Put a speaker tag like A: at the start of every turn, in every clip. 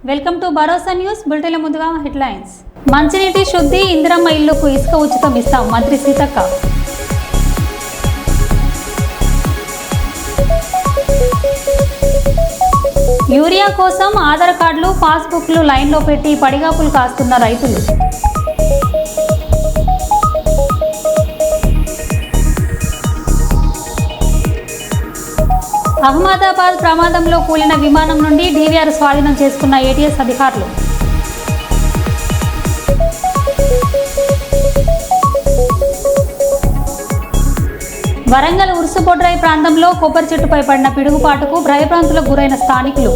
A: Welcome to Bharosa news. బులెటిన్ల ముందుగా headlines. మంచినీటి శుద్ధి, ఇందిరమ్మ ఇళ్లకు ఇసుక ఉచితం ఇస్తాం మంత్రి సీతక్క. యూరియా కోసం ఆధార్ కార్డులు, పాస్బుక్లు లైన్లో పెట్టి పడిగాపులు కాస్తున్న రైతులు. అహ్మదాబాద్ ప్రమాదంలో కూలిన విమానం నుండి డీవీఆర్ స్వాధీనం చేసుకున్న ఏటీఎస్ అధికారులు. వరంగల్ ఉరుసుబొడ్రాయి ప్రాంతంలో కొబ్బరి చెట్టుపై పడిన పిడుగుపాటుకు భయభ్రాంతులకు గురైన స్థానికులు.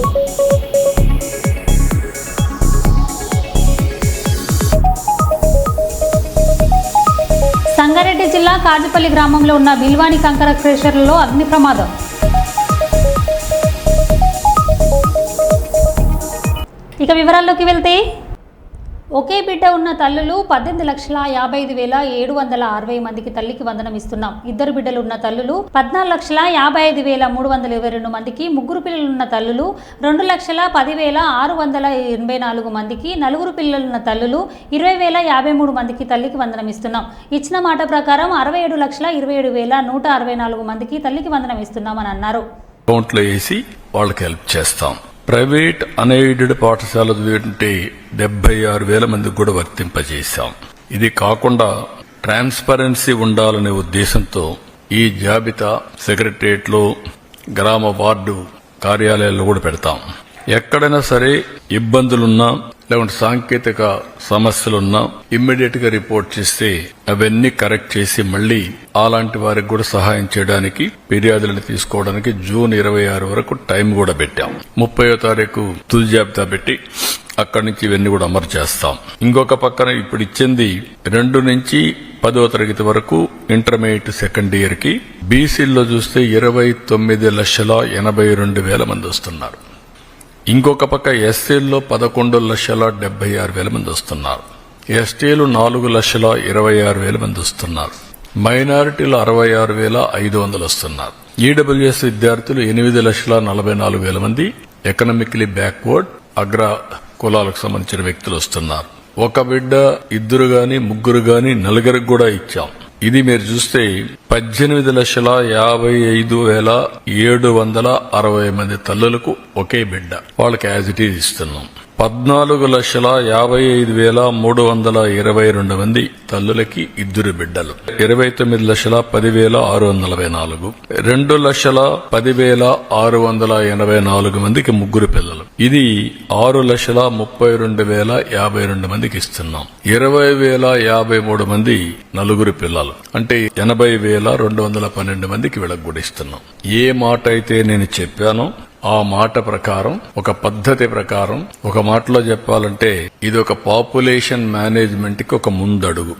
A: సంగారెడ్డి జిల్లా కాజుపల్లి గ్రామంలో ఉన్న బిల్వాని కంకర క్రేషర్లలో అగ్ని ప్రమాదం. ఇక వివరాల్లోకి వెళ్తే, ఒకే బిడ్డ ఉన్న తల్లులు 18,55,760 మందికి తల్లికి వందనం ఇస్తున్నాం. ఇద్దరు బిడ్డలు ఉన్న తల్లులు 14,55,322 మందికి, ముగ్గురు పిల్లలున్న తల్లులు 2,10,684 మందికి, నలుగురు పిల్లలున్న తల్లులు 20,053 మందికి తల్లికి వందనం ఇస్తున్నాం. ఇచ్చిన మాట ప్రకారం 67,27,164 మందికి తల్లికి వందనం ఇస్తున్నామని అన్నారు.
B: అకౌంట్లో వేసి వాళ్ళకి హెల్ప్ చేస్తాం. ప్రైవేట్ అన్ఎయిడెడ్ పాఠశాల చదివింటే 76,000 మందికి కూడా వర్తింపజేశాం. ఇది కాకుండా ట్రాన్స్పరెన్సీ ఉండాలనే ఉద్దేశంతో ఈ జాబితా సెక్రటరియట్లో, గ్రామ వార్డు కార్యాలయాల్లో కూడా పెడతాం. ఎక్కడైనా సరే ఇబ్బందులున్నా లేకుంటే సాంకేతిక సమస్యలున్నా ఇమ్మీడియట్ గా రిపోర్ట్ చేస్తే అవన్నీ కరెక్ట్ చేసి మళ్లీ అలాంటి వారికి కూడా సహాయం చేయడానికి, ఫిర్యాదులను తీసుకోవడానికి జూన్ 26 వరకు టైం కూడా పెట్టాం. 30వ తారీఖు తుది జాబితా పెట్టి అక్కడి నుంచి ఇవన్నీ కూడా అమలు చేస్తాం. ఇంకొక పక్కన ఇప్పుడు ఇచ్చింది 2 నుంచి 10వ తరగతి వరకు ఇంటర్మీడియట్ సెకండ్ ఇయర్ కి బీసీల్లో చూస్తే 29,82,000 మంది వస్తున్నారు. ఇంకొక పక్క ఎస్సీల్లో 11,76,000 మంది వస్తున్నారు. ఎస్టీలు 4,26,000 మంది వస్తున్నారు. మైనారిటీలు 66,500 వస్తున్నారు. ఈడబ్ల్యూఎస్ విద్యార్థులు 8,44,000 మంది ఎకనామికలీ బ్యాక్వర్డ్ అగ్ర కులాలకు సంబంధించిన వ్యక్తులు వస్తున్నారు. ఒక బిడ్డ, ఇద్దరు గాని, ముగ్గురు గాని, నలుగురికి కూడా ఇచ్చాం. ఇది మీరు చూస్తే 18,55,760 మంది తల్లులకు ఒకే బిడ్డ, వాళ్ళకి యాజ్ ఇట్ ఈజ్ ఇస్తున్నాం. 14,55,322 మంది తల్లులకి ఇద్దరు బిడ్డలు, 29,10,644, 2,10,684 మందికి ముగ్గురు పిల్లలు. ఇది 6,32,052 మందికి ఇస్తున్నాం. 20,053 మంది నలుగురు పిల్లలు, అంటే 80,212 మందికి వీళ్ళకి కూడా ఇస్తున్నాం. ఏ మాట అయితే నేను చెప్పానో ఆ మాట ప్రకారం, ఒక పద్ధతి ప్రకారం, ఒక మాటలో చెప్పాలంటే ఇది ఒక పాపులేషన్ మేనేజ్మెంట్ కి ఒక ముందడుగు.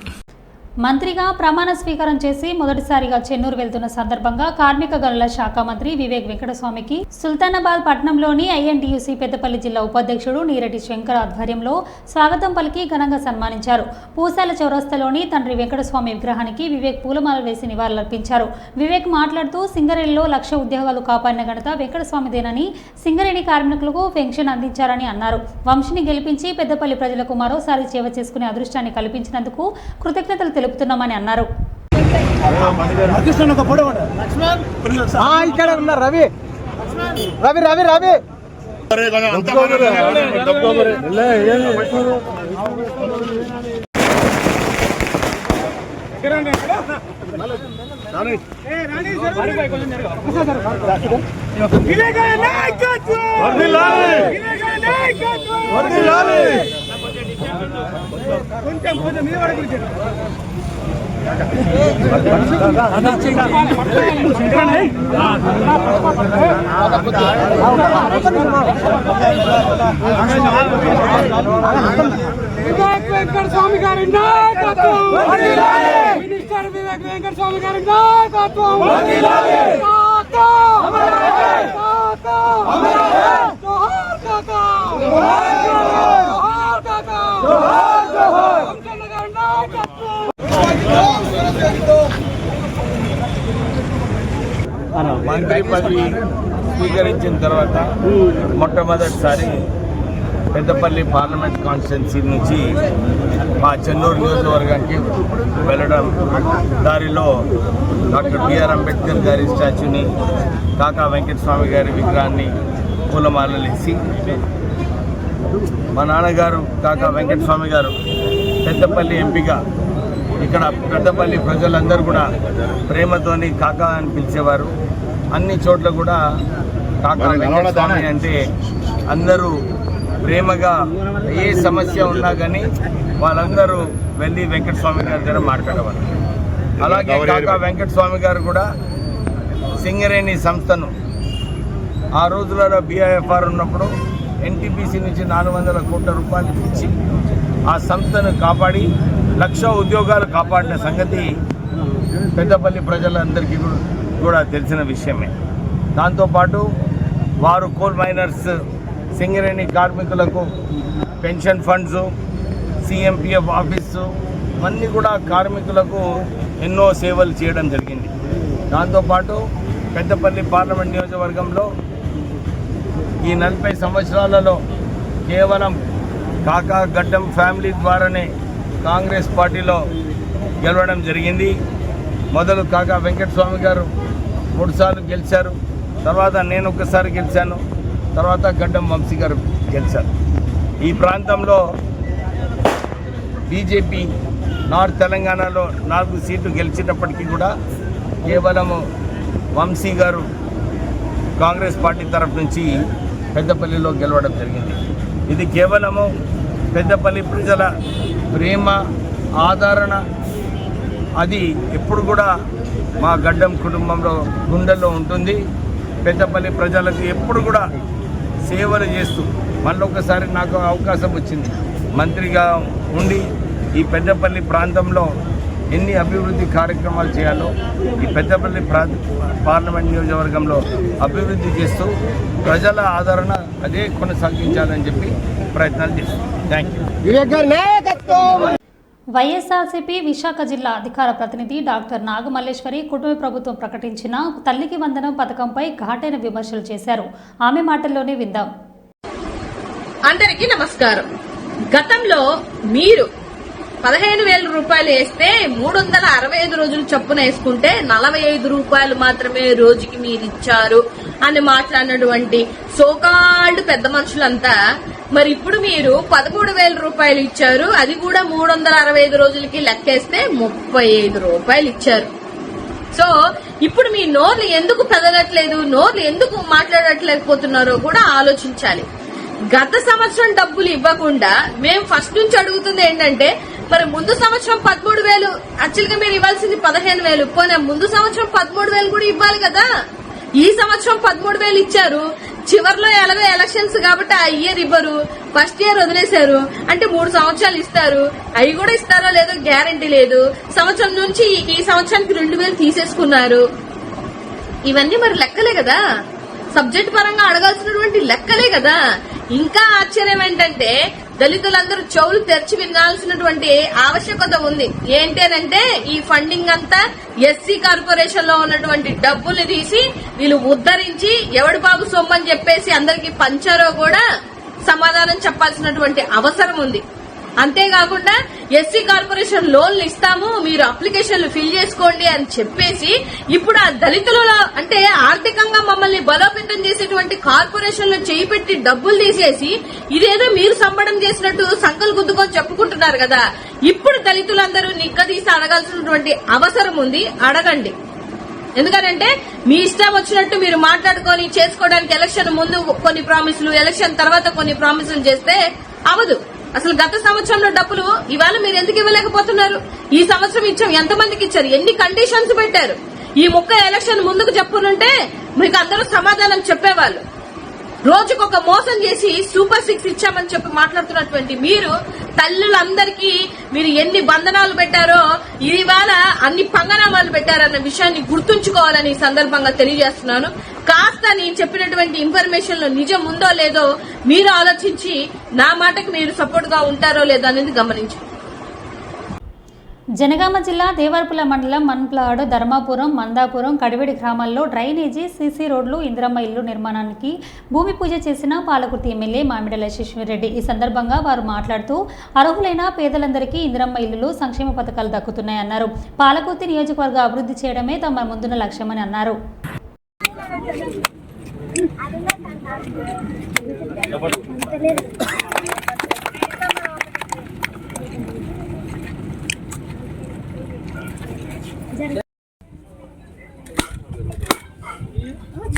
A: మంత్రిగా ప్రమాణ స్వీకారం చేసి మొదటిసారిగా చెన్నూరు వెళ్తున్న సందర్భంగా కార్మిక గనుల శాఖ మంత్రి వివేక్ వెంకటస్వామికి సుల్తానాబాద్ పట్టణంలోని ఐఎన్టీయూసీ పెద్దపల్లి జిల్లా ఉపాధ్యక్షుడు నీరటి శంకర్ ఆధ్వర్యంలో స్వాగతం పలికి ఘనంగా సన్మానించారు. పూసాల చౌరస్తాలోని తండ్రి వెంకటస్వామి విగ్రహానికి వివేక్ పూలమాల వేసి నివాళులర్పించారు. వివేక్ మాట్లాడుతూ సింగరేణిలో 1,00,000 ఉద్యోగాలు కాపాడిన ఘనత వెంకటస్వామిదేనని, సింగరేణి కార్మికులకు పెన్షన్ అందించారని అన్నారు. వంశీని గెలిపించి పెద్దపల్లి ప్రజలకు మరోసారి సేవ చేసుకునే అదృష్టాన్ని కల్పించినందుకు కృతజ్ఞతలు తెలుపుతున్నామని అన్నారు.
C: ఇక్కడ ఉన్నారు రవి రవి రవి రవి
D: వెంకటస్వామి గారి నాయకత్వం, మినిస్టర్ వివేక్ వెంకటస్వామి గారి నాయకత్వం,
E: మంత్రి పదవి స్వీకరించిన తర్వాత మొట్టమొదటిసారి పెద్దపల్లి పార్లమెంట్ కాన్స్టిట్యున్సీ నుంచి మా చెన్నూరు నియోజకవర్గానికి వెళ్ళడం దారిలో డాక్టర్ బిఆర్ అంబేద్కర్ గారి స్టాచ్యూని, కాకా వెంకటస్వామి గారి విగ్రహాన్ని పూలమాలలేసి, మా నాన్నగారు కాకా వెంకటస్వామి గారు పెద్దపల్లి ఎంపీగా ఇక్కడ పెద్దపల్లి ప్రజలందరూ కూడా ప్రేమతోని కాకా అని పిలిచేవారు. అన్ని చోట్ల కూడా కాకా వెంకటస్వామి అంటే అందరూ ప్రేమగా ఏ సమస్య ఉన్నా కానీ వాళ్ళందరూ వెళ్ళి వెంకటస్వామి గారి దగ్గర మాట్లాడేవారు. అలాగే కాకా వెంకటస్వామి గారు కూడా సింగరేణి సంస్థను ఆ రోజులలో BIFR ఉన్నప్పుడు NTPC నుంచి 400 కోట్ల రూపాయలు ఇచ్చి ఆ సంస్థను కాపాడి 1,00,000 ఉద్యోగాలు కాపాడిన సంగతి పెద్దపల్లి ప్రజలందరికీ కూడా తెలిసిన విషయమే. దాంతోపాటు వారు కోల్ మైనర్స్, సింగరేణి కార్మికులకు పెన్షన్ ఫండ్స్, CMPF ఆఫీసు ఇవన్నీ కూడా కార్మికులకు ఎన్నో సేవలు చేయడం జరిగింది. దాంతోపాటు పెద్దపల్లి పార్లమెంట్ నియోజకవర్గంలో ఈ 40 సంవత్సరాలలో కేవలం కాకా గడ్డం ఫ్యామిలీ ద్వారానే కాంగ్రెస్ పార్టీలో గెలవడం జరిగింది. మొదలు కాకా వెంకటస్వామి గారు 3 సార్లు గెలిచారు, తర్వాత నేను ఒకసారి గెలిచాను, తర్వాత గడ్డం వంశీ గారు గెలిచారు. ఈ ప్రాంతంలో బీజేపీ నార్త్ తెలంగాణలో 4 సీట్లు గెలిచినప్పటికీ కూడా కేవలము వంశీ గారు కాంగ్రెస్ పార్టీ తరఫు నుంచి పెద్దపల్లిలో గెలవడం జరిగింది. ఇది కేవలము పెద్దపల్లి ప్రజల ప్రేమ, ఆదరణ, అది ఎప్పుడు కూడా మా గడ్డం కుటుంబంలో గుండెల్లో ఉంటుంది. పెద్దపల్లి ప్రజలకు ఎప్పుడు కూడా సేవలు చేస్తూ మళ్ళీ ఒకసారి నాకు అవకాశం వచ్చింది మంత్రిగా ఉండి ఈ పెద్దపల్లి ప్రాంతంలో ఎన్ని అభివృద్ధి కార్యక్రమాలు చేయాలో ఈ పెద్దపల్లి పార్లమెంట్ నియోజకవర్గంలో అభివృద్ధి చేస్తూ ప్రజల ఆదరణ అదే కొనసాగించాలని చెప్పి ప్రయత్నాలు చేస్తాం. Thank you.
A: వైఎస్ఆర్సీపీ విశాఖ జిల్లా అధికార ప్రతినిధి డాక్టర్ నాగమల్లేశ్వరి కుటుంబ ప్రభుత్వం ప్రకటించిన తల్లికి వందనం పథకంపై ఘాటైన విమర్శలు చేశారు. ఆమె మాటల్లోనే విందాం.
F: అందరికీ నమస్కారం. గతంలో మీరు 15,000 రూపాయలు వేస్తే 365 రోజులు చొప్పున వేసుకుంటే 45 రూపాయలు మాత్రమే రోజుకి మీరు ఇచ్చారు అని మాట్లాడినటువంటి సోకాల్డ్ పెద్ద మనుషులంతా మరి ఇప్పుడు మీరు 13,000 రూపాయలు ఇచ్చారు, అది కూడా 365 రోజులకి లెక్కేస్తే 35 రూపాయలు ఇచ్చారు. సో ఇప్పుడు మీ నోర్లు ఎందుకు పెదలట్లేదు, నోర్లు ఎందుకు మాట్లాడట్లేకపోతున్నారో కూడా ఆలోచించాలి. గత సంవత్సరం డబ్బులు ఇవ్వకుండా మేము ఫస్ట్ నుంచి అడుగుతుంది ఏంటంటే, మరి ముందు సంవత్సరం 13,000 యాక్చువల్ గా మీరు ఇవ్వాల్సింది 15,000, పోనీ ముందు సంవత్సరం 13,000 కూడా ఇవ్వాలి కదా. ఈ సంవత్సరం 13,000 ఇచ్చారు, చివరిలో ఎలాగో ఎలక్షన్స్ కాబట్టి ఆ ఇయర్ ఇవ్వరు, ఫస్ట్ ఇయర్ వదిలేశారు అంటే 3 సంవత్సరాలు ఇస్తారు. అవి కూడా ఇస్తారో లేదో గ్యారంటీ లేదు. సంవత్సరం నుంచి ఈ సంవత్సరానికి 2,000 తీసేసుకున్నారు. ఇవన్నీ మరి లెక్కలే కదా, సబ్జెక్ట్ పరంగా అడగాల్సినటువంటి లెక్కలే కదా. ఇంకా ఆశ్చర్యం ఏంటంటే దళితులందరూ చెవులు తెరిచి వినాల్సినటువంటి ఆవశ్యకత ఉంది. ఏంటంటే ఈ ఫండింగ్ అంతా ఎస్సీ కార్పొరేషన్ లో ఉన్నటువంటి డబ్బుల్ని తీసి వీళ్ళు ఉద్ధరించి ఎవడి బాబు సొమ్మని చెప్పేసి అందరికి పంచారో కూడా సమాధానం చెప్పాల్సినటువంటి అవసరం ఉంది. అంతేకాకుండా ఎస్సీ కార్పొరేషన్ లోన్లు ఇస్తాము, మీరు అప్లికేషన్లు ఫిల్ చేసుకోండి అని చెప్పేసి ఇప్పుడు ఆ దళితులలో అంటే ఆర్థికంగా మమ్మల్ని బలోపేతం చేసేటువంటి కార్పొరేషన్లు చేయి పెట్టి డబ్బులు తీసేసి ఇదేదో మీరు సంబడం చేసినట్టు సంకలు గుద్దుకొని చెప్పుకుంటున్నారు కదా. ఇప్పుడు దళితులందరూ నిగ్గదీసి అడగాల్సినటువంటి అవసరం ఉంది. అడగండి. ఎందుకంటే మీ ఇష్టం వచ్చినట్టు మీరు మాట్లాడుకొని చేసుకోవడానికి ఎలక్షన్ ముందు కొన్ని ప్రామిసులు, ఎలక్షన్ తర్వాత కొన్ని ప్రామిసులు చేస్తే అవదు. అసలు గత సంవత్సరంలో డబ్బులు ఇవాళ మీరు ఎందుకు ఇవ్వలేకపోతున్నారు? ఈ సంవత్సరం ఇచ్చాం, ఎంతమందికి ఇచ్చారు, ఎన్ని కండిషన్స్ పెట్టారు? ఈ ఎలక్షన్ ముందుకు చెప్పుకుంటే మీకు అందరూ సమాధానం చెప్పేవాళ్ళు. రోజుకొక మోసం చేసి సూపర్ 6 ఇచ్చామని చెప్పి మాట్లాడుతున్నటువంటి మీరు తల్లులందరికీ మీరు ఎన్ని బంధనాలు పెట్టారో ఇవాళ అన్ని పంగనామాలు పెట్టారన్న విషయాన్ని గుర్తుంచుకోవాలని ఈ సందర్భంగా తెలియజేస్తున్నాను. కాస్త నేను చెప్పినటువంటి ఇన్ఫర్మేషన్ లో నిజం ఉందో లేదో మీరు ఆలోచించి నా మాటకు మీరు సపోర్ట్ గా ఉంటారో లేదో అనేది గమనించండి.
A: జనగామ జిల్లా దేవరపుల మండలం మన్ప్లాడ్, ధర్మాపురం, మందాపురం, కడివెడి గ్రామాల్లో డ్రైనేజీ, సీసీ రోడ్లు, ఇందిరమ్మ ఇల్లు నిర్మాణానికి భూమి పూజ చేసిన పాలకుర్తి ఎమ్మెల్యే మామిడల శశిరెడ్డి. ఈ సందర్భంగా వారు మాట్లాడుతూ అర్హులైన పేదలందరికీ ఇందిరమ్మ ఇల్లులు, సంక్షేమ పథకాలు దక్కుతున్నాయన్నారు. పాలకుర్తి నియోజకవర్గ అభివృద్ధి చేయడమే తమ ముందున్న లక్ష్యమని అన్నారు.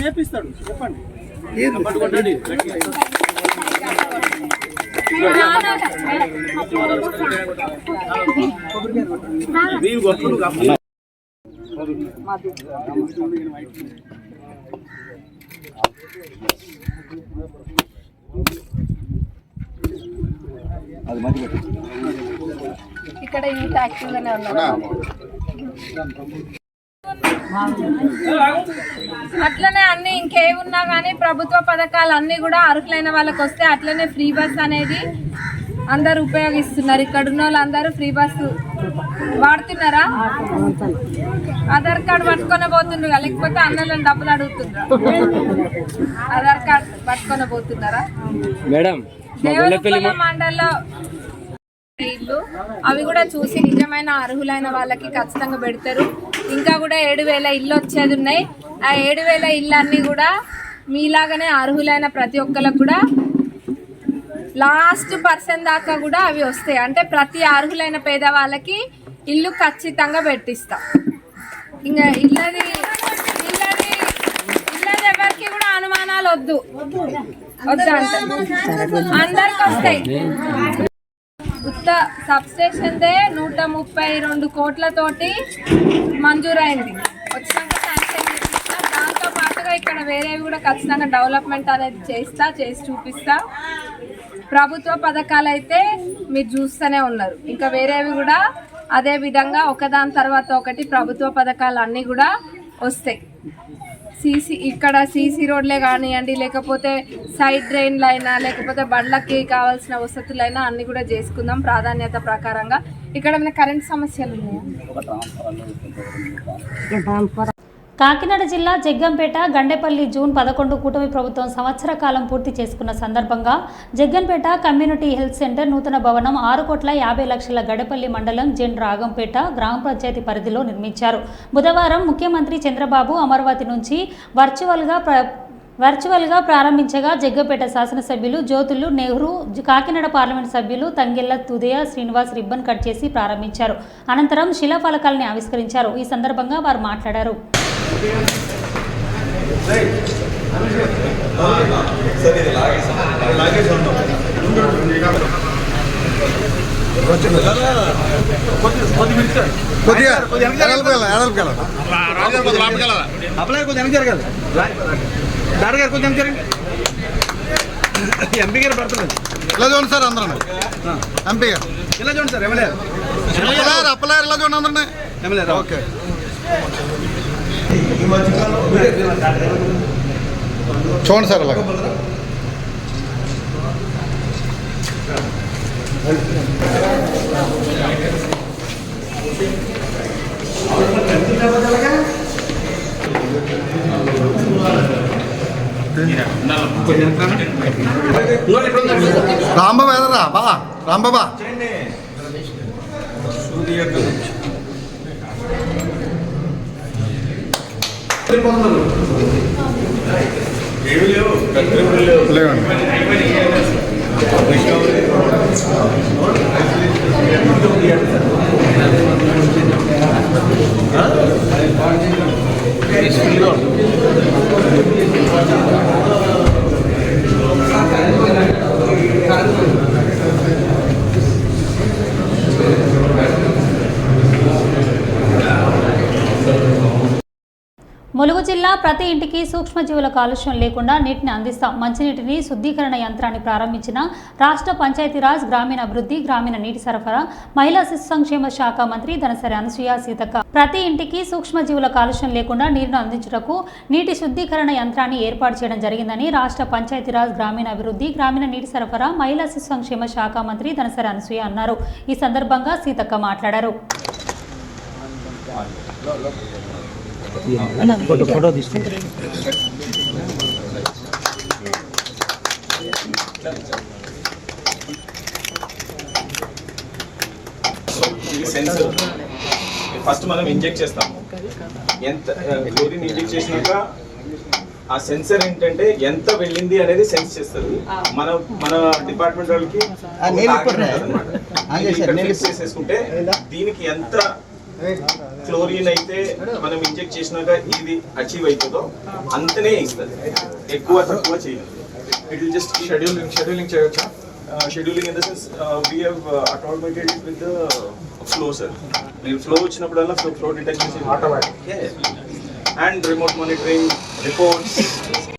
C: చేపిస్తాడు చెప్పండి.
F: ఇక్కడ యూత్ యాక్టివ్ గానే ఉన్నారు. అట్లనే అన్ని ఇంకేమున్నా కానీ ప్రభుత్వ పథకాలు అన్ని కూడా అర్హులైన వాళ్ళకి వస్తే అట్లనే ఫ్రీ బస్ అనేది అందరు ఉపయోగిస్తున్నారు. ఇక్కడ ఉన్న వాళ్ళందరూ ఫ్రీ బస్సు వాడుతున్నారా? ఆధార్ కార్డు పట్టుకొని పోతుండ్రు, లేకపోతే అన్నలను డబ్బులు అడుగుతున్నారు. ఆధార్ కార్డు పట్టుకొని పోతున్నారా మేడం? దేవరపుల మండలంలో ఇల్లు అవి కూడా చూసి నిజమైన అర్హులైన వాళ్ళకి ఖచ్చితంగా పెడతారు. ఇంకా కూడా 7,000 ఇల్లు వచ్చేది ఉన్నాయి. ఆ 7,000 ఇల్లు అన్ని కూడా మీలాగానే అర్హులైన ప్రతి ఒక్కరికి కూడా లాస్ట్ పర్సన్ దాకా కూడా అవి వస్తాయి. అంటే ప్రతి అర్హులైన పేదవాళ్ళకి ఇల్లు ఖచ్చితంగా పెట్టిస్తాం. ఇంకా ఇల్లది ఎవరికి కూడా అనుమానాలు వద్దు అంటే అందరికి వస్తాయి. ఉత్త సబ్స్టేషన్దే 132 కోట్లతోటి మంజూరైంది. వచ్చినాక శాంక్షన్ చేపిస్తా. దాంతో పాటుగా ఇక్కడ వేరేవి కూడా ఖచ్చితంగా డెవలప్మెంట్ అనేది చేసి చూపిస్తా. ప్రభుత్వ పథకాలు అయితే మీరు చూస్తూనే ఉన్నారు. ఇంకా వేరేవి కూడా అదే విధంగా ఒకదాని తర్వాత ఒకటి ప్రభుత్వ పథకాలు అన్నీ కూడా వస్తాయి. ఇక్కడ సీసీ రోడ్లే కానివ్వండి, లేకపోతే సైడ్ డ్రైన్లు అయినా, లేకపోతే బండ్లకి కావాల్సిన వసతులైనా అన్ని కూడా చేసుకుందాం ప్రాధాన్యత ప్రకారంగా. ఇక్కడ మన కరెంట్ సమస్యలు ఉన్నాయా?
A: కాకినాడ జిల్లా జగ్గంపేట, గండేపల్లి జూన్ 11 కూటమి ప్రభుత్వం సంవత్సర కాలం పూర్తి చేసుకున్న సందర్భంగా జగ్గంపేట కమ్యూనిటీ హెల్త్ సెంటర్ నూతన భవనం 6,50,00,000 గడేపల్లి మండలం జెన్ రాగంపేట గ్రామ పంచాయతీ పరిధిలో నిర్మించారు. బుధవారం ముఖ్యమంత్రి చంద్రబాబు అమరావతి నుంచి వర్చువల్గా ప్రారంభించగా జగ్గంపేట శాసనసభ్యులు జ్యోతులు నెహ్రూ, కాకినాడ పార్లమెంట్ సభ్యులు తంగెళ్ల తుదయ శ్రీనివాస్ రిబ్బన్ కట్ చేసి ప్రారంభించారు. అనంతరం శిలాఫలకాల్ని ఆవిష్కరించారు. ఈ సందర్భంగా వారు మాట్లాడారు.
C: ఎంపీ గారు పడుతుంది. ఇలా చూడండి సార్ అందరూ. ఎంపీ గారు ఇలా చూడండి సార్. ఎమ్మెల్యే అప్పలారు ఇలా చూడండి అందరినీ. MLA okay. చూడండి సార్ అలాగే. రాంబాబా ఎదరా బా రాంబాబా
A: ములుగు జిల్లా ప్రతి ఇంటికి సూక్ష్మజీవుల కాలుష్యం లేకుండా నీటిని అందిస్తాం. మంచినీటిని శుద్ధీకరణ యంత్రాన్ని ప్రారంభించిన రాష్ట్ర పంచాయతీరాజ్, గ్రామీణాభివృద్ధి, గ్రామీణ నీటి సరఫరా, మహిళా శిశు సంక్షేమ శాఖ మంత్రి ధనసరి అనసూయ సీతక్క ప్రతి ఇంటికి సూక్ష్మజీవుల కాలుష్యం లేకుండా నీరును అందించుటకు నీటి శుద్ధీకరణ యంత్రాన్ని ఏర్పాటు చేయడం జరిగిందని రాష్ట్ర పంచాయతీరాజ్, గ్రామీణాభివృద్ధి, గ్రామీణ నీటి సరఫరా, మహిళా శిశు సంక్షేమ శాఖ మంత్రి ధనసరి అనసూయ అన్నారు. ఈ సందర్భంగా సీతక్క మాట్లాడారు.
G: ఇది సెన్సర్. ఫస్ట్ మనం ఇంజెక్ట్ చేస్తాము. ఎంత క్లోరిన్ ఇంజెక్ట్ చేసినాక ఆ సెన్సర్ ఏంటంటే ఎంత వెళ్ళింది అనేది సెన్స్ చేస్తుంది. మన డిపార్ట్మెంట్ వాళ్ళకి చేసేసుకుంటే దీనికి ఎంత క్లోరిన్ అయితే మనం ఇంజెక్ట్ చేసినాక ఇది అచీవ్ అవుతుందో అంతనే ఇస్తుంది, ఎక్కువ తక్కువ చేయదు. ఇట్ విల్ జస్ట్ షెడ్యూలింగ్ చేయొచ్చా? Scheduling in the sense we have automated it with flow sir. మీరు ఫ్లో వచ్చినప్పుడల్లా ఫ్లో డిటెక్ట్ చేసి అండ్ రిమోట్ మానిటరింగ్ రిపోర్ట్స్.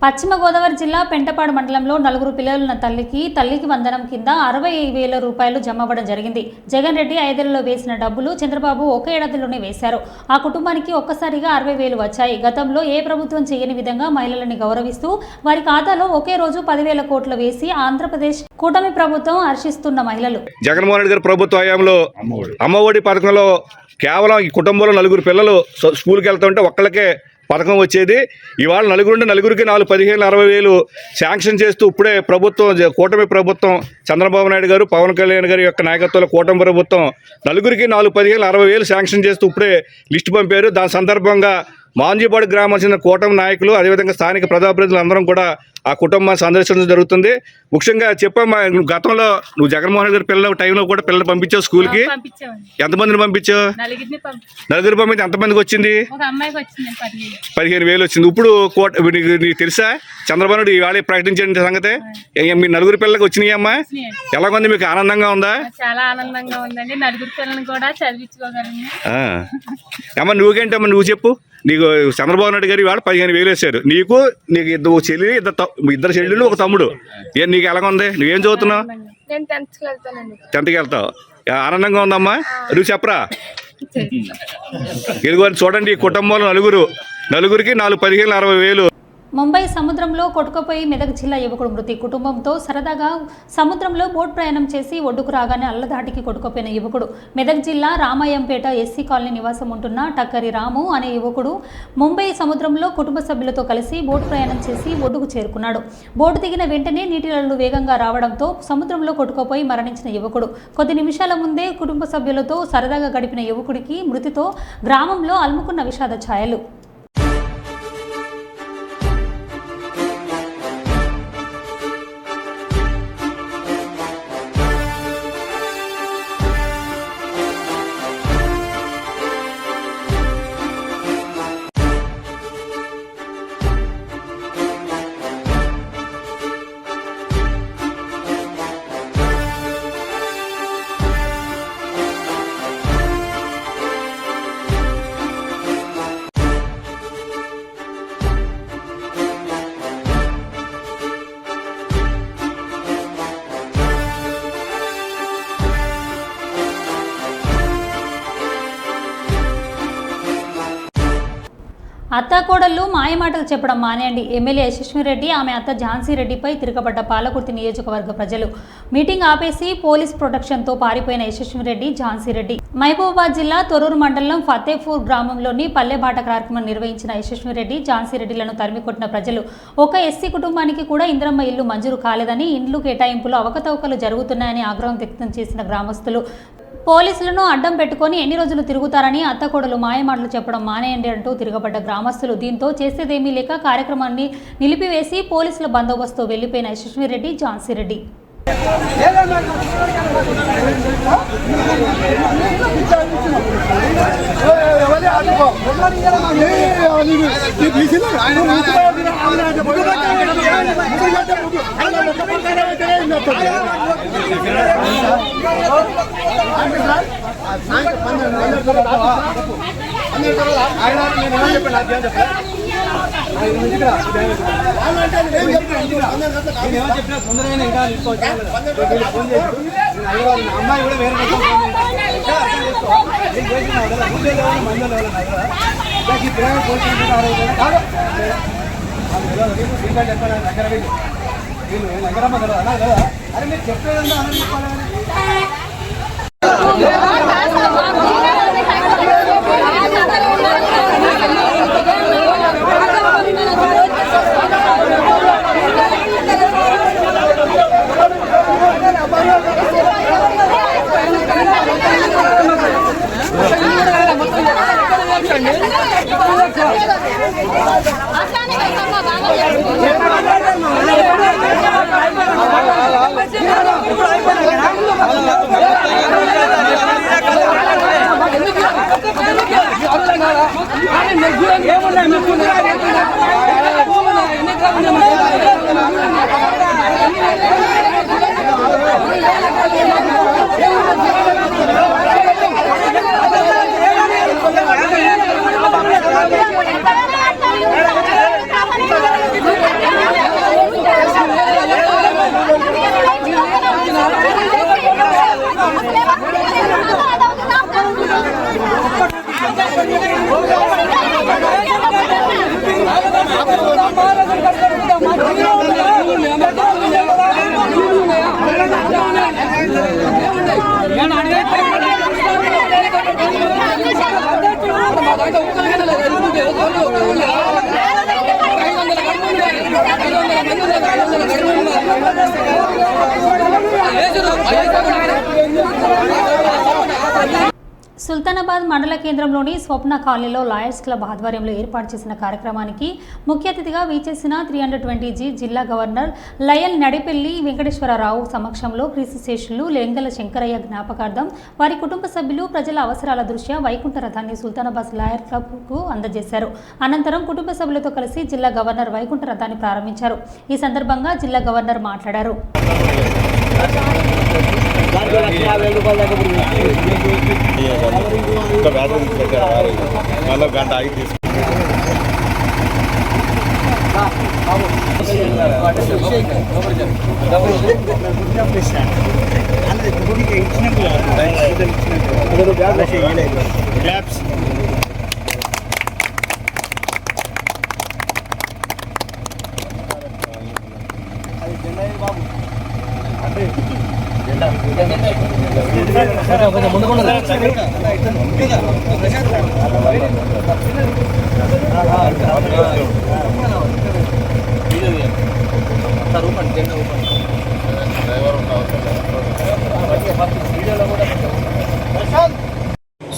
A: పశ్చిమ గోదావరి జిల్లా పెంటపాడు మండలంలో 4 పిల్లలున్న తల్లికి వందనం కింద 60,000 రూపాయలు జమ అవ్వడం జరిగింది. జగన్ రెడ్డి 5 ఏళ్లలో వేసిన డబ్బులు చంద్రబాబు ఒక ఏడాదిలోనే వేశారు. ఆ కుటుంబానికి ఒక్కసారిగా 60,000 వచ్చాయి. గతంలో ఏ ప్రభుత్వం చేయని విధంగా మహిళలని గౌరవిస్తూ వారి ఖాతాలో ఒకే రోజు 10,000 కోట్లు వేసి ఆంధ్రప్రదేశ్ కూటమి ప్రభుత్వం హర్షిస్తున్న మహిళలు.
H: జగన్మోహన్ రెడ్డి గారి ప్రభుత్వ హయాంలో అమ్మఒడి పథకంలో కేవలం ఈ కుటుంబంలో 4 పిల్లలు స్కూల్కి వెళ్తుంటే ఒక్కళ్ళకే పథకం వచ్చేది. ఇవాళ నలుగురికి 15,60,000 శాంక్షన్ చేస్తూ ఇప్పుడే ప్రభుత్వం, కూటమి ప్రభుత్వం, చంద్రబాబు నాయుడు గారు, పవన్ కళ్యాణ్ గారి యొక్క నాయకత్వంలో కూటమి ప్రభుత్వం నలుగురికి 15,60,000 శాంక్షన్ చేస్తూ ఇప్పుడే లిస్టు పంపారు. దాని సందర్భంగా మాంజీపాడు గ్రామం చెందిన కూటమి నాయకులు, అదేవిధంగా స్థానిక ప్రజాప్రతినిధులు అందరం కూడా ఆ కుటుంబాన్ని సందర్శించడం జరుగుతుంది. ముఖ్యంగా చెప్పమ్మా, గతంలో నువ్వు జగన్మోహన్ రెడ్డి గారి పిల్లల టైంలో కూడా పిల్లలు పంపించావు స్కూల్కి? ఎంతమందిని పంపించావు? 4 పంపితే ఎంతమందికి వచ్చింది? 15,000 వచ్చింది. ఇప్పుడు నీకు తెలుసా చంద్రబాబు నాయుడు ఇవాళ ప్రకటించిన సంగతి? మీ 4 పిల్లలకి వచ్చినాయి అమ్మా? ఎలాగుంది, మీకు ఆనందంగా ఉందా?
I: చాలా ఆనందంగా ఉందండి. 4 పిల్లల్ని కూడా చదివించుకోగలను.
H: అమ్మా నువ్వేంటమ్మా, నువ్వు చెప్పు. నీకు చంద్రబాబు నాయుడు గారు ఇవాళ 15,000 వేశారు. నీకు 2 చెల్లి, 2 చెల్లెళ్ళు, 1 తమ్ముడు. నీకు ఎలాగ ఉంది? నువ్వేం చదువుతున్నావు?
I: నేను 10th కి వెళ్తానండి.
H: 10th కి వెళ్తావు. ఆనందంగా ఉందమ్మా? నువ్వు చెప్పరా. ఇదిగోని చూడండి, ఈ కుటుంబంలో నలుగురికి 15,60,000.
A: ముంబై సముద్రంలో కొట్టుకుపోయి మెదక్ జిల్లా యువకుడు మృతి. కుటుంబంతో సరదాగా సముద్రంలో బోట్ ప్రయాణం చేసి ఒడ్డుకు రాగానే అల్లదాటికి కొట్టుకుపోయిన యువకుడు. మెదక్ జిల్లా రామాయంపేట ఎస్సీ కాలనీ నివాసం ఉంటున్న టక్కరి రాము అనే యువకుడు ముంబై సముద్రంలో కుటుంబ సభ్యులతో కలిసి బోట్ ప్రయాణం చేసి ఒడ్డుకు చేరుకున్నాడు. బోటు దిగిన వెంటనే నీటిలలు వేగంగా రావడంతో సముద్రంలో కొట్టుకుపోయి మరణించిన యువకుడు. కొద్ది నిమిషాల ముందే కుటుంబ సభ్యులతో సరదాగా గడిపిన యువకుడికి మృతితో గ్రామంలో అలుముకున్న విషాద ఛాయలు. అత్తాకోడళ్ళు మాయమాటలు చెప్పడం మానేయండి. ఎమ్మెల్యే యశస్విరెడ్డి, ఆమె అత్త ఝాన్సీ రెడ్డిపై తిరగబడ్డ పాలకుర్తి నియోజకవర్గ ప్రజలు. మీటింగ్ ఆపేసి పోలీస్ ప్రొటెక్షన్తో పారిపోయిన యశస్విరెడ్డి, ఝాన్సీ రెడ్డి. మహబూబాబాద్ జిల్లా తొర్రూరు మండలం ఫతేపూర్ గ్రామంలోని పల్లెబాట కార్యక్రమం నిర్వహించిన యశస్విరెడ్డి, ఝాన్సీ రెడ్డిలను తరిమికొట్టిన ప్రజలు. ఒక ఎస్సీ కుటుంబానికి కూడా ఇంద్రమ్మ ఇల్లు మంజూరు కాలేదని, ఇండ్లు కేటాయింపులో అవకతవకలు జరుగుతున్నాయని ఆగ్రహం వ్యక్తం చేసిన గ్రామస్తులు. పోలీసులను అడ్డం పెట్టుకొని ఎన్ని రోజులు తిరుగుతారని అత్తకోడలు మాయమాటలు చెప్పడం మానేయండి అంటూ తిరగబడ్డ గ్రామస్తులు. దీంతో చేసేదేమీ లేక కార్యక్రమాన్ని నిలిపివేసి పోలీసుల బందోబస్తు వెళ్లిపోయిన యశస్విరెడ్డి, ఝాన్సీ రెడ్డి.
C: అమ్మాయి కూడా వేరే అరే మీరు చెప్పేదంతా అన్న చెప్పాలని
A: సుల్తానాబాద్ మండల కేంద్రంలోని స్వప్న కాలనీలో లాయర్స్ క్లబ్ ఆధ్వర్యంలో ఏర్పాటు చేసిన కార్యక్రమానికి ముఖ్య అతిథిగా వీచేసిన 320G జిల్లా గవర్నర్ లయల్ నడిపెల్లి వెంకటేశ్వరరావు సమక్షంలో క్రీస్తుశేషులు లెంగల శంకరయ్య జ్ఞాపకార్థం వారి కుటుంబ సభ్యులు ప్రజల అవసరాల దృష్ట్యా వైకుంఠ రథాన్ని సుల్తానాబాద్ లాయర్ క్లబ్కు అందజేశారు. అనంతరం కుటుంబ సభ్యులతో కలిసి జిల్లా గవర్నర్ వైకుంఠ రథాన్ని ప్రారంభించారు. ఈ సందర్భంగా జిల్లా గవర్నర్ మాట్లాడారు.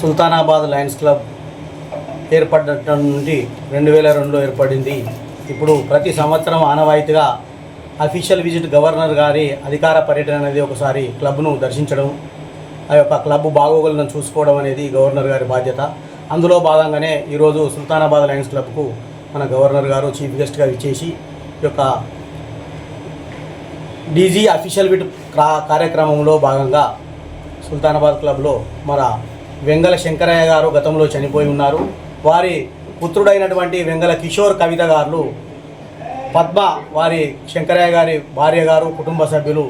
J: సుల్తానాబాద్ లయన్స్ క్లబ్ ఏర్పడినట్టు నుండి 2002లో ఏర్పడింది. ఇప్పుడు ప్రతి సంవత్సరం ఆనవాయితీగా అఫీషియల్ విజిట్ గవర్నర్ గారి అధికార పర్యటన అనేది ఒకసారి క్లబ్ను దర్శించడం, ఆ యొక్క క్లబ్ బాగోగులను చూసుకోవడం అనేది గవర్నర్ గారి బాధ్యత. అందులో భాగంగానే ఈరోజు సుల్తానాబాద్ లయన్స్ క్లబ్కు మన గవర్నర్ గారు చీఫ్ గెస్ట్గా విచ్చేసి ఈ యొక్క డీజీ అఫీషియల్ విజిట్ కార్యక్రమంలో భాగంగా సుల్తానాబాద్ క్లబ్లో మన వెంగల శంకరయ్య గారు గతంలో చనిపోయి ఉన్నారు. వారి పుత్రుడైనటువంటి వెంగల కిషోర్ కవిత గారు పద్మ, వారి శంకరయ్య గారి భార్య గారు, కుటుంబ సభ్యులు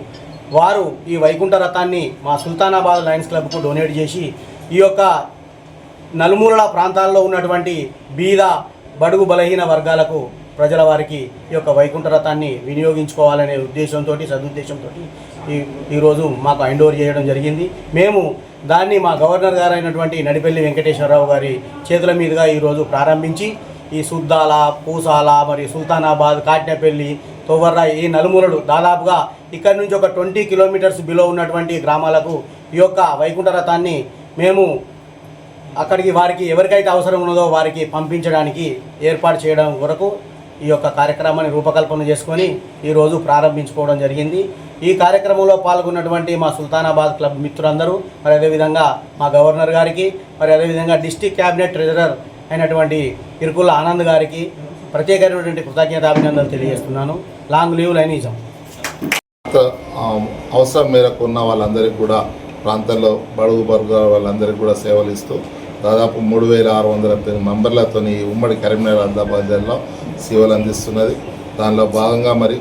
J: వారు ఈ వైకుంఠ రథాన్ని మా సుల్తానాబాద్ లయన్స్ క్లబ్కు డొనేట్ చేసి ఈ యొక్క నలుమూలల ప్రాంతాల్లో ఉన్నటువంటి బీద బడుగు బలహీన వర్గాలకు ప్రజల వారికి ఈ యొక్క వైకుంఠ రథాన్ని వినియోగించుకోవాలనే ఉద్దేశంతో సదుద్దేశంతో ఈరోజు మాకు హ్యాండ్ ఓవర్ చేయడం జరిగింది. మేము దాన్ని మా గవర్నర్ గారు అయినటువంటి నడిపెల్లి వెంకటేశ్వరరావు గారి చేతుల మీదుగా ఈరోజు ప్రారంభించి ఈ సుద్దాల, పూసాల, మరియు సుల్తానాబాద్, కాట్నేపల్లి, తొవర్ర ఈ నలుమూలలు దాదాపుగా ఇక్కడి నుంచి ఒక 20 కిలోమీటర్స్ బిలో ఉన్నటువంటి గ్రామాలకు ఈ యొక్క వైకుంఠ రథాన్ని మేము అక్కడికి వారికి ఎవరికైతే అవసరం ఉన్నదో వారికి పంపించడానికి ఏర్పాటు చేయడం వరకు ఈ యొక్క కార్యక్రమాన్ని రూపకల్పన చేసుకొని ఈరోజు ప్రారంభించుకోవడం జరిగింది. ఈ కార్యక్రమంలో పాల్గొన్నటువంటి మా సుల్తానాబాద్ క్లబ్ మిత్రులందరూ, మరి అదేవిధంగా మా గవర్నర్ గారికి, మరి అదేవిధంగా డిస్టిక్ క్యాబినెట్ ట్రెజరర్ అయినటువంటి ఇరుకుల ఆనంద్ గారికి ప్రత్యేకమైనటువంటి కృతజ్ఞతాభినందనలు తెలియజేస్తున్నాను. Long live లైనిజం.
K: అవసరం మేరకు ఉన్న వాళ్ళందరికీ కూడా ప్రాంతంలో బడుగు వర్గాల వాళ్ళందరికీ కూడా సేవలు ఇస్తూ దాదాపు 3600 మెంబర్లతో ఈ ఉమ్మడి కరీంనగర్ ఆదిలాబాద్ జిల్లాలో సేవలు అందిస్తున్నది. దానిలో భాగంగా మరి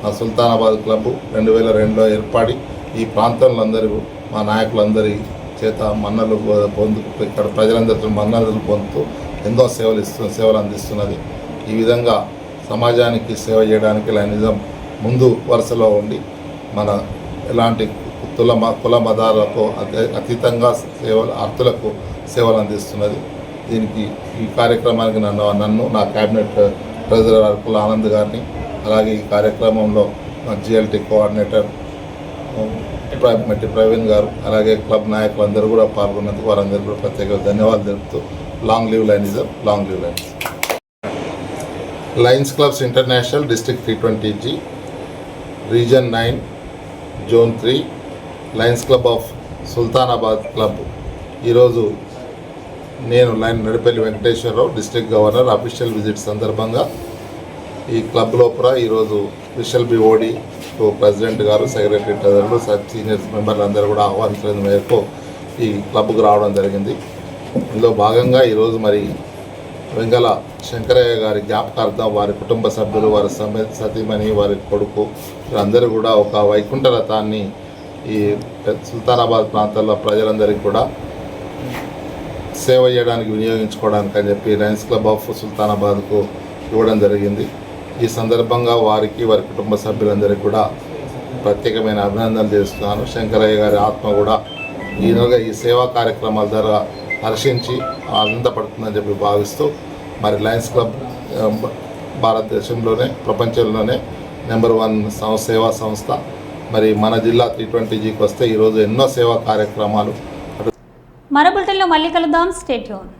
K: మా సుల్తానాబాద్ క్లబ్ 2002లో ఏర్పడి ఈ ప్రాంతంలో అందరూ మా నాయకులందరి చేత మన్నలు పొందుతూ ఇక్కడ ప్రజలందరితో మన్నలు పొందుతూ ఎన్నో సేవలు అందిస్తున్నది. ఈ విధంగా సమాజానికి సేవ చేయడానికి లైనిజం ముందు వరుసలో ఉండి మన ఎలాంటి కుల మతాలకు అతీతంగా అర్థులకు సేవలు అందిస్తున్నది. దీనికి ఈ కార్యక్రమానికి నన్ను నా క్యాబినెట్ ట్రెజరర్ అరుకుల ఆనంద్ గారిని, అలాగే ఈ కార్యక్రమంలో మా జిఎల్టీ కోఆర్డినేటర్ మెట్టి ప్రవీణ్ గారు, అలాగే క్లబ్ నాయకులందరూ కూడా పాల్గొన్నందుకు వారందరూ కూడా ప్రత్యేక ధన్యవాదాలు తెలుపుతూ long live Lionism, long live Lionism. Lions Clubs International District 320G, region 9, zone 3, Lions Club of Sultanabad club ఈరోజు నేను Nadipalli Venkateswara Rao, district governor official visit సందర్భంగా ఈ క్లబ్ లోపల ఈరోజు విషల్ బిఓడి ప్రెసిడెంట్ గారు, సెక్రటరీ ట్రెజరర్లు, సీనియర్ మెంబర్లు అందరూ కూడా ఆహ్వానించిన మేరకు ఈ క్లబ్కు రావడం జరిగింది. ఇందులో భాగంగా ఈరోజు మరి వెంగళ శంకరయ్య గారి జ్ఞాపకార్థం వారి కుటుంబ సభ్యులు, వారి సతీమణి, వారి కొడుకు వీరందరూ కూడా ఒక వైకుంఠ రథాన్ని ఈ సుల్తానాబాద్ ప్రాంతాల్లో ప్రజలందరికీ కూడా సేవ చేయడానికి వినియోగించుకోవడానికి అని చెప్పి లయన్స్ క్లబ్ ఆఫ్ సుల్తానాబాద్కు ఇవ్వడం జరిగింది. ఈ సందర్భంగా వారికి, వారి కుటుంబ సభ్యులందరికీ కూడా ప్రత్యేకమైన అభినందనలు చేస్తున్నాను. శంకరయ్య గారి ఆత్మ కూడా ఈ సేవా కార్యక్రమాల ద్వారా హర్షించి ఆనందపడుతుందని చెప్పి భావిస్తూ మరి లయన్స్ క్లబ్ భారతదేశంలోనే, ప్రపంచంలోనే నెంబర్ 1 సేవా సంస్థ. మరి మన జిల్లా 320Gకి వస్తే ఈరోజు ఎన్నో సేవా కార్యక్రమాలు.
A: మరో బులెటిన్లో మళ్ళీ కలుద్దాం. Stay tune.